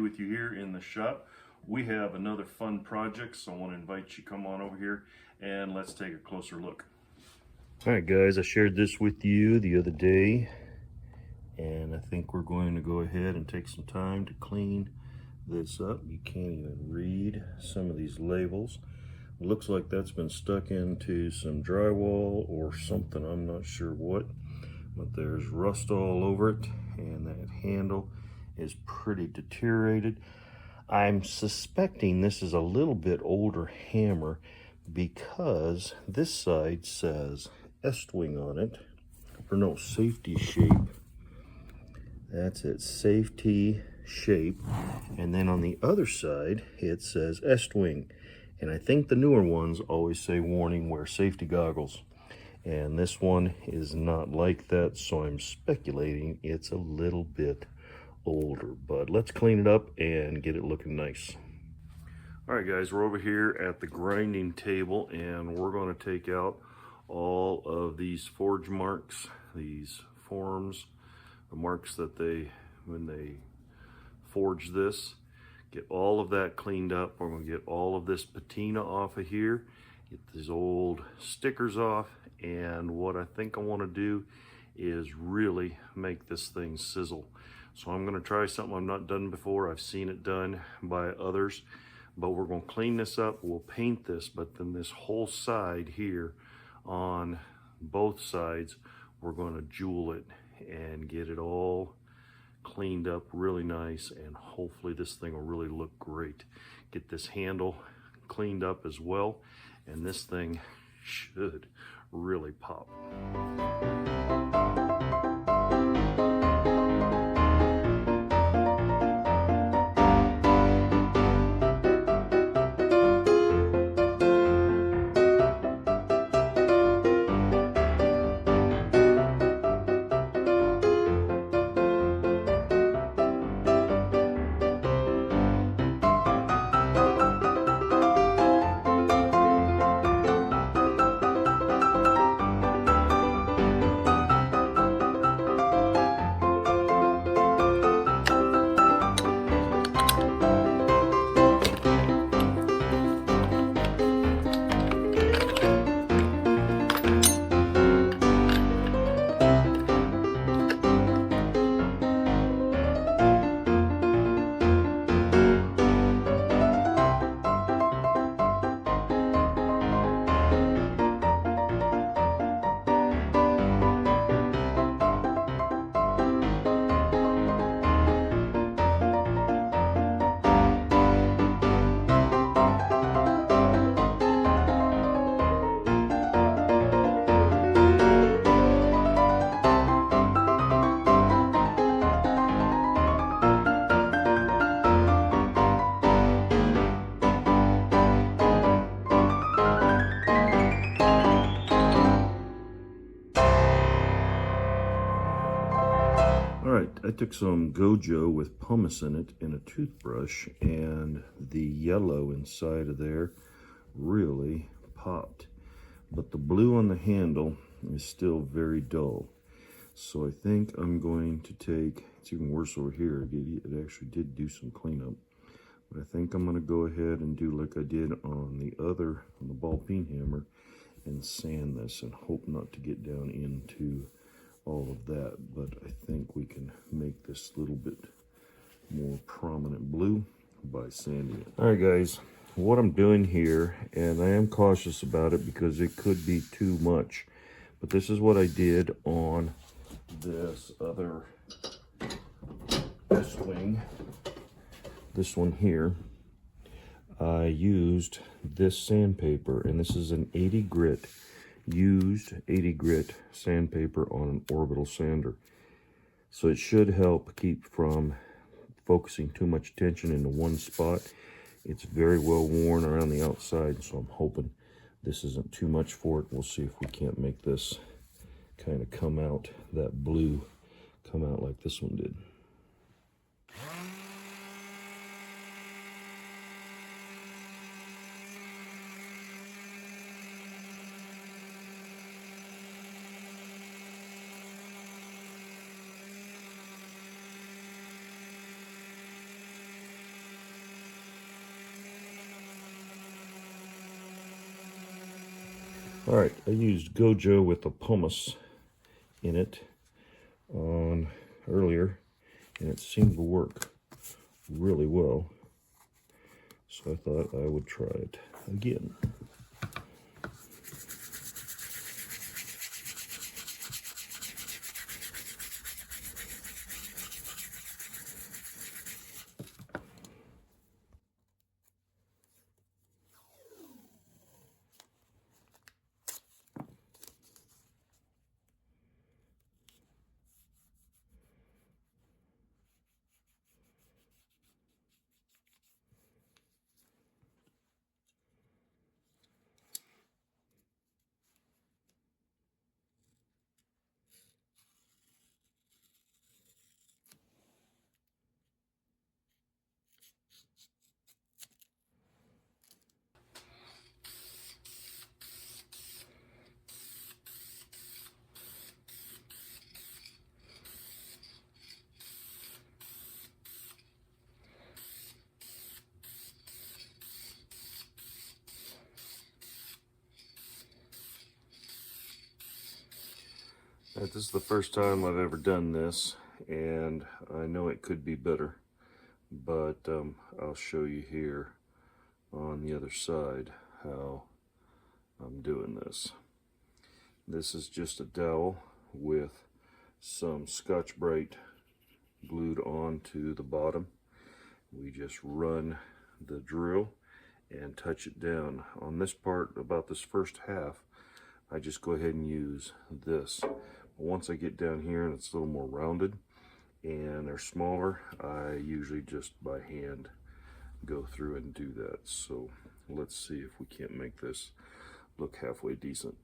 with you here in the shop. We have another fun project, so I want to invite you to come on over here and let's take a closer look. All right guys, I shared this with you the other day, and I think we're going to go ahead and take some time to clean this up. You can't even read some of these labels. It looks like that's been stuck into some drywall or something, I'm not sure what, but there's rust all over it, and that handle is pretty deteriorated. I'm suspecting this is a little bit older hammer because this side says Estwing on it, or no, safety shape. That's it, safety shape. And then on the other side it says Estwing, and I think the newer ones always say warning, wear safety goggles, and this one is not like that, so I'm speculating it's a little bit older. But let's clean it up and get it looking nice. All right guys, we're over here at the grinding table, and we're going to take out all of these forge marks, these forms, the marks that when they forge this. Get all of that cleaned up. We're going to get all of this patina off of here, get these old stickers off, and what I think I want to do is really make this thing sizzle. So I'm going to try something I've not done before. I've seen it done by others, but we're going to clean this up. We'll paint this, but then this whole side here on both sides, we're going to jewel it and get it all cleaned up really nice, and hopefully this thing will really look great. Get this handle cleaned up as well, and this thing should really pop. Alright, I took some Gojo with pumice in it and a toothbrush, and the yellow inside of there really popped. But the blue on the handle is still very dull. So I think I'm going to take, it's even worse over here, it actually did do some cleanup. But I think I'm going to go ahead and do like I did on the ball peen hammer, and sand this and hope not to get down into all of that, but I think we can make this a little bit more prominent blue by sanding it. All right guys, what I'm doing here, and I am cautious about it because it could be too much, but this is what I did on this other Estwing, this one here. I used this sandpaper, and this is an 80 grit, used 80 grit sandpaper on an orbital sander. So it should help keep from focusing too much attention into one spot. It's very well worn around the outside, so I'm hoping this isn't too much for it. We'll see if we can't make this kind of come out, that blue come out like this one did. All right, I used Gojo with the pumice in it on earlier, and it seemed to work really well. So I thought I would try it again. This is the first time I've ever done this, and I know it could be better, but I'll show you here on the other side how I'm doing this. This is just a dowel with some Scotch-Brite glued onto the bottom. We just run the drill and touch it down. On this part, about this first half, I just go ahead and use this. Once I get down here and it's a little more rounded and they're smaller, I usually just by hand go through and do that. So let's see if we can't make this look halfway decent.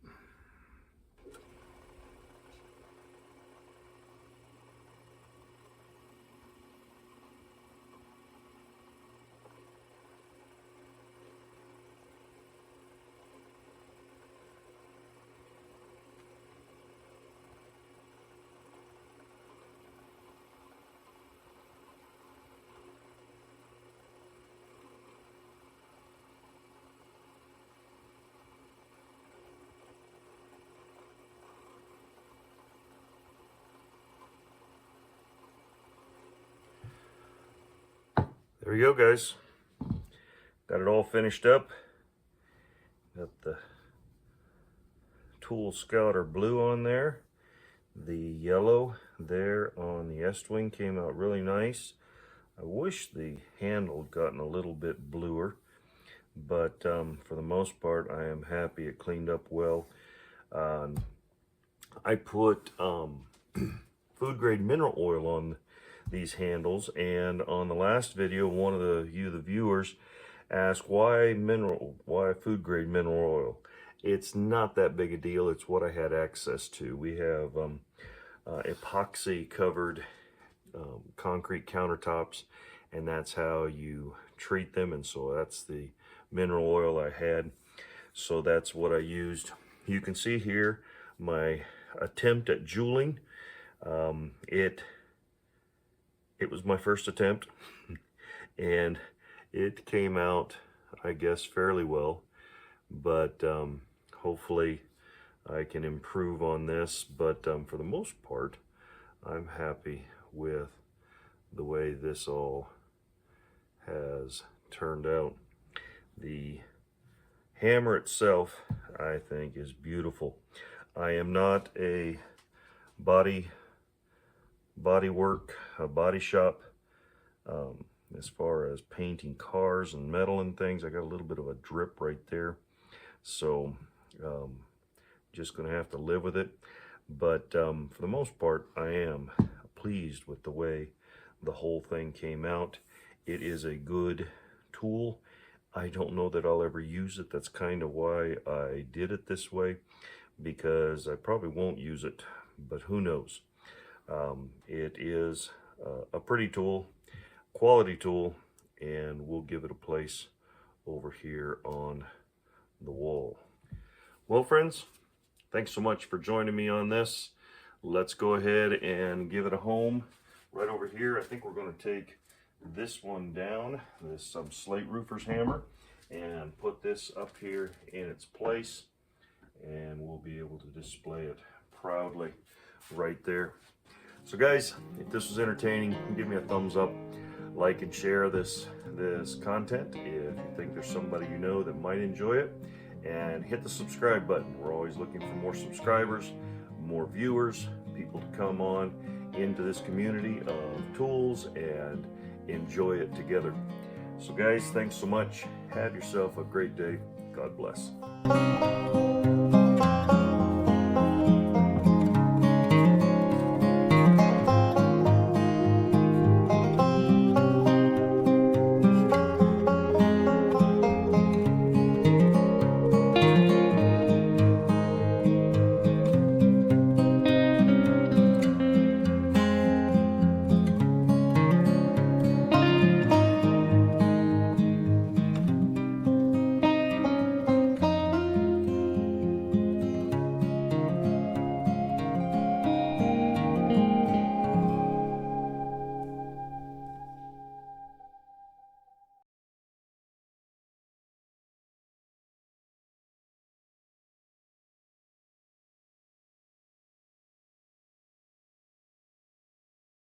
There you go, guys. Got it all finished up. Got the ToolScouter blue on there. The yellow there on the Estwing came out really nice. I wish the handle had gotten a little bit bluer, but for the most part, I am happy it cleaned up well. I put food grade mineral oil on these handles, and on the last video, one of the viewers asked why food grade mineral oil. It's not that big a deal. It's what I had access to. We have epoxy covered concrete countertops, and that's how you treat them, and so that's the mineral oil I had, so that's what I used. You can see here my attempt at jeweling. It was my first attempt and it came out, I guess, fairly well, but hopefully I can improve on this. But for the most part, I'm happy with the way this all has turned out. The hammer itself, I think, is beautiful. I am not a body shop as far as painting cars and metal and things. I got a little bit of a drip right there, so just gonna have to live with it. But for the most part, I am pleased with the way the whole thing came out. It is a good tool. I don't know that I'll ever use it. That's kind of why I did it this way, because I probably won't use it, but who knows. It is a pretty tool, quality tool, and we'll give it a place over here on the wall. Well, friends, thanks so much for joining me on this. Let's go ahead and give it a home right over here. I think we're going to take this one down, this slate roofer's hammer, and put this up here in its place. and we'll be able to display it proudly right there. So guys, if this was entertaining, give me a thumbs up, like and share this content if you think there's somebody you know that might enjoy it, and hit the subscribe button. We're always looking for more subscribers, more viewers, people to come on into this community of tools and enjoy it together. So guys, thanks so much. Have yourself a great day. God bless.